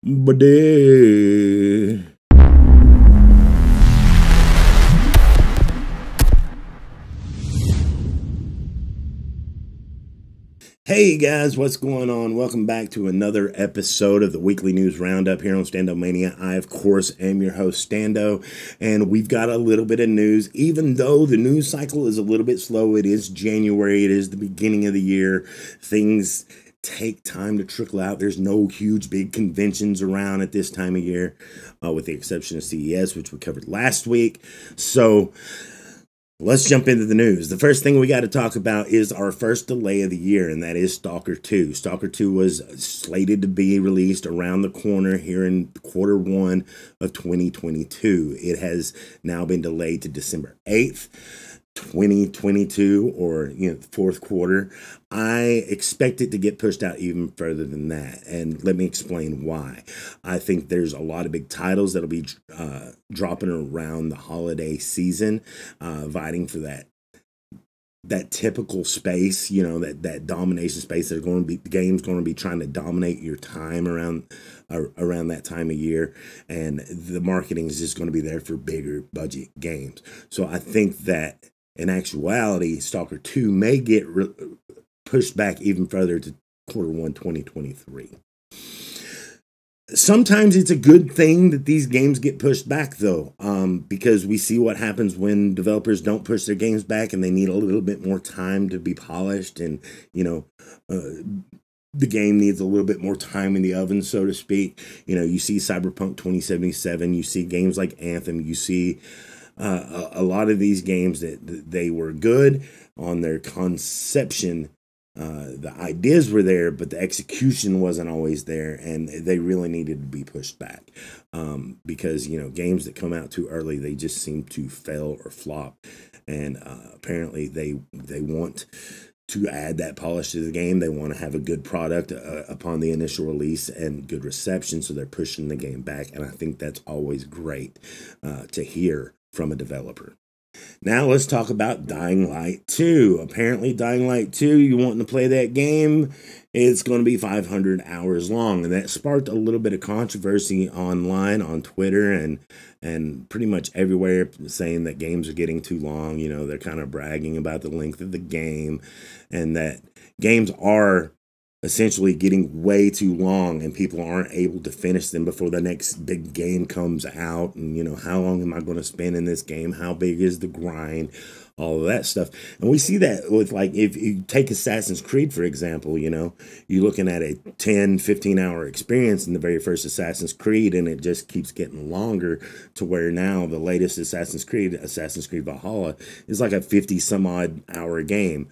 Buddy. Hey guys, what's going on? Welcome back to another episode of the Weekly News Roundup here on StandoMania. I, of course, am your host, Stando, and we've got a little bit of news. Even though the news cycle is a little bit slow, it is January, it is the beginning of the year. Things take time to trickle out. There's no huge, big conventions around at this time of year, with the exception of CES, which we covered last week. So let's jump into the news. The first thing we got to talk about is our first delay of the year, and that is Stalker 2. Stalker 2 was slated to be released around the corner here in quarter one of 2022. It has now been delayed to December 8th. 2022, or the fourth quarter. I expect it to get pushed out even further than that, and let me explain why. I think there's a lot of big titles that'll be dropping around the holiday season, vying for that typical space, that domination space. There's going to be games going to be trying to dominate your time around that time of year, and the marketing is just going to be there for bigger budget games. So I think that in actuality, Stalker 2 may get pushed back even further to quarter one 2023. Sometimes it's a good thing that these games get pushed back, though, because we see what happens when developers don't push their games back and they need a little bit more time to be polished, and the game needs a little bit more time in the oven, so to speak. You see Cyberpunk 2077, you see games like Anthem, you see a lot of these games that they were good on their conception. The ideas were there, but the execution wasn't always there, and they really needed to be pushed back, because games that come out too early, they just seem to fail or flop, and apparently they want to add that polish to the game. They want to have a good product upon the initial release and good reception, so they're pushing the game back, and I think that's always great to hear from a developer. Now let's talk about Dying Light 2. Apparently Dying Light 2, you wanting to play that game, it's going to be 500 hours long, and that sparked a little bit of controversy online on Twitter and pretty much everywhere, saying that games are getting too long. They're kind of bragging about the length of the game, and that games are essentially getting way too long, and people aren't able to finish them before the next big game comes out. And how long am I going to spend in this game? How big is the grind? All of that stuff. And we see that with, like, if you take Assassin's Creed, for example, you're looking at a 10-15 hour experience in the very first Assassin's Creed, and it just keeps getting longer to where now the latest Assassin's Creed Valhalla, is like a 50 some odd hour game.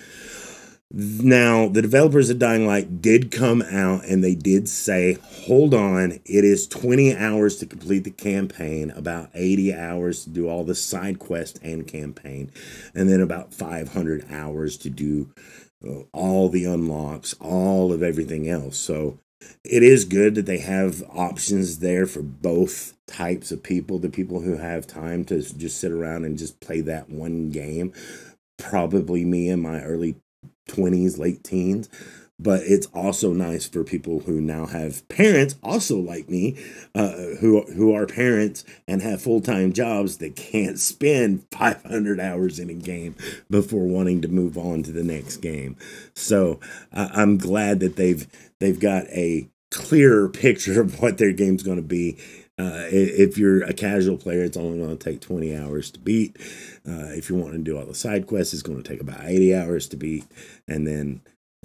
Now, the developers of Dying Light did come out and they did say, hold on, it is 20 hours to complete the campaign, about 80 hours to do all the side quests and campaign, and then about 500 hours to do all the unlocks, all of everything else. So it is good that they have options there for both types of people, the people who have time to just sit around and just play that one game, probably me in my early 20s, late teens. But it's also nice for people who now have parents, also like me, who are parents and have full-time jobs that can't spend 500 hours in a game before wanting to move on to the next game. So I'm glad that they've got a clearer picture of what their game's going to be. If you're a casual player, it's only going to take 20 hours to beat. If you want to do all the side quests, it's going to take about 80 hours to beat, and then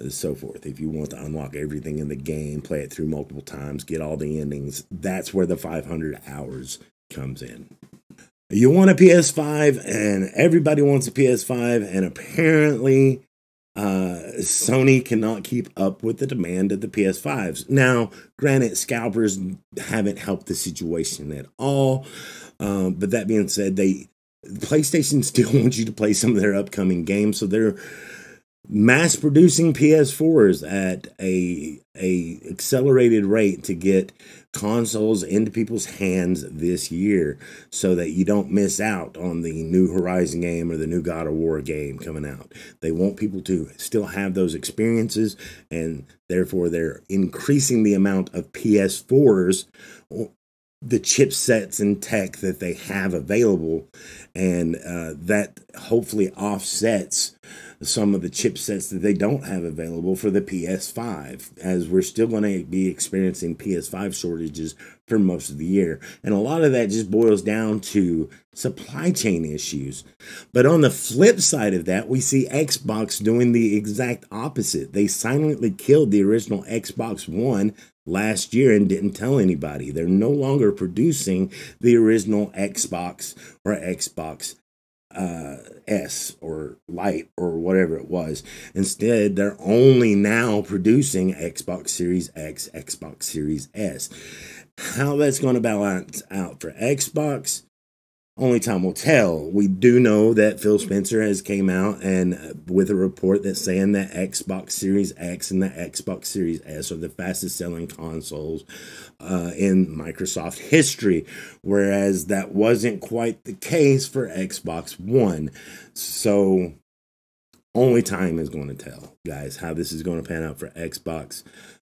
so forth. If you want to unlock everything in the game, play it through multiple times, get all the endings, that's where the 500 hours comes in. You want a PS5, and everybody wants a PS5, and apparently Sony cannot keep up with the demand of the PS5s. Now, granted, scalpers haven't helped the situation at all, but that being said, PlayStation still wants you to play some of their upcoming games, so they're mass producing PS4s at a accelerated rate to get consoles into people's hands this year, so that you don't miss out on the new Horizon game or the new God of War game coming out. They want people to still have those experiences, and therefore they're increasing the amount of PS4s, the chipsets and tech that they have available, and that hopefully offsets some of the chipsets that they don't have available for the PS5, as we're still going to be experiencing PS5 shortages for most of the year. And a lot of that just boils down to supply chain issues. But on the flip side of that, we see Xbox doing the exact opposite. They silently killed the original Xbox One last year and didn't tell anybody. They're no longer producing the original Xbox or Xbox S or Lite or whatever it was. Instead, they're only now producing Xbox Series X, Xbox Series S. How that's going to balance out for Xbox, only time will tell. We do know that Phil Spencer has came out and with a report that's saying that Xbox Series X and the Xbox Series S are the fastest selling consoles in Microsoft history, whereas that wasn't quite the case for Xbox One. So only time is going to tell, guys, how this is going to pan out for Xbox.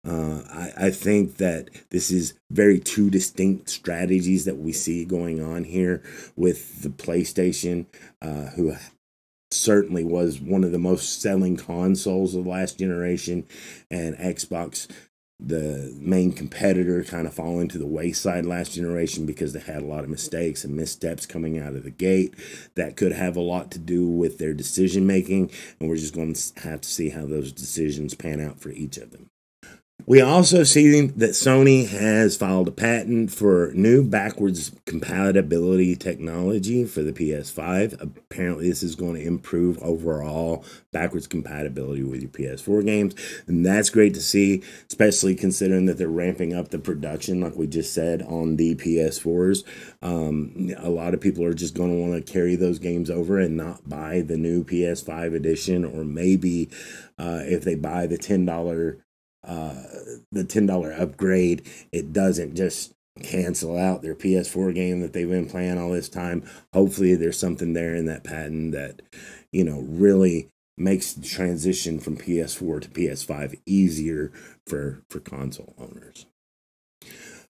I think that this is very two distinct strategies that we see going on here with the PlayStation, who certainly was one of the most selling consoles of the last generation, and Xbox, the main competitor, kind of falling to the wayside last generation because they had a lot of mistakes and missteps coming out of the gate that could have a lot to do with their decision making, and we're just going to have to see how those decisions pan out for each of them. We also see that Sony has filed a patent for new backwards compatibility technology for the PS5. Apparently, this is going to improve overall backwards compatibility with your PS4 games, and that's great to see, especially considering that they're ramping up the production, like we just said, on the PS4s. A lot of people are just going to want to carry those games over and not buy the new PS5 edition, or maybe if they buy the $10 upgrade, it doesn't just cancel out their PS4 game that they've been playing all this time. Hopefully there's something there in that patent that, you know, really makes the transition from PS4 to PS5 easier for console owners.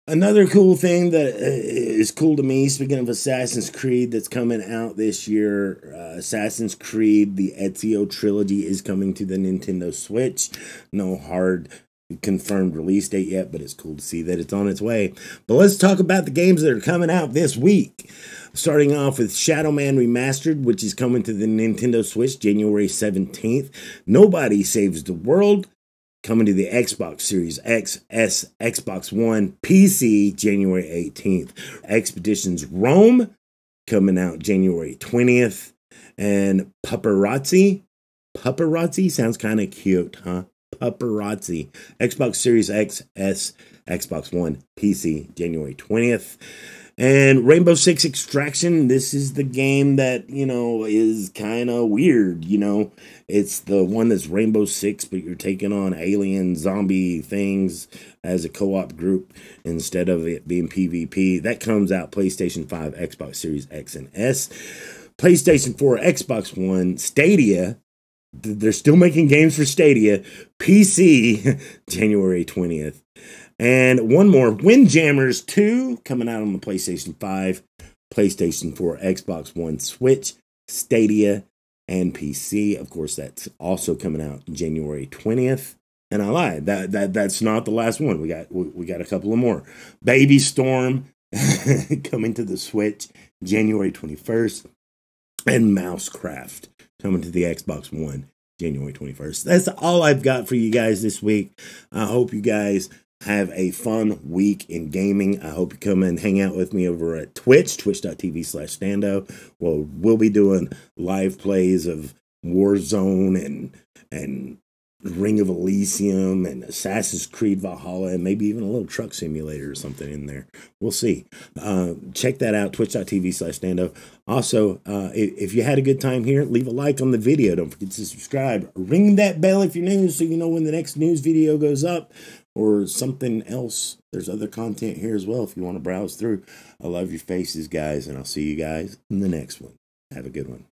Another cool thing that is cool to me, speaking of Assassin's Creed that's coming out this year, Assassin's Creed, the Ezio trilogy is coming to the Nintendo Switch. No hard confirmed release date yet, but it's cool to see that it's on its way. But let's talk about the games that are coming out this week. Starting off with Shadow Man Remastered, which is coming to the Nintendo Switch January 17th. Nobody Saves the World, coming to the Xbox Series X, S, Xbox One, PC, January 18th. Expeditions Rome, coming out January 20th. And Paparazzi sounds kind of cute, huh? Paparazzi, Xbox Series X, S, Xbox One, PC, January 20th. And Rainbow Six Extraction, this is the game that, you know, is kind of weird, you know. It's the one that's Rainbow Six, but you're taking on alien zombie things as a co-op group instead of it being PvP. That comes out PlayStation 5, Xbox Series X and S. PlayStation 4, Xbox One, Stadia. They're still making games for Stadia. PC, January 20th. And one more, Windjammers 2, coming out on the PlayStation 5, PlayStation 4, Xbox One, Switch, Stadia, and PC. Of course, that's also coming out January 20th. And I lied. That's not the last one. We got a couple of more. Baby Storm coming to the Switch January 21st. And Mousecraft coming to the Xbox One January 21st. That's all I've got for you guys this week. I hope you guys have a fun week in gaming. I hope you come and hang out with me over at Twitch, twitch.tv/Stando. We'll be doing live plays of Warzone and Ring of Elysium and Assassin's Creed Valhalla, and maybe even a little truck simulator or something in there. We'll see. Check that out, twitch.tv/Stando. Also, if you had a good time here, leave a like on the video. Don't forget to subscribe. Ring that bell if you're new so you know when the next news video goes up or something else. There's other content here as well if you want to browse through. I love your faces, guys, and I'll see you guys in the next one. Have a good one.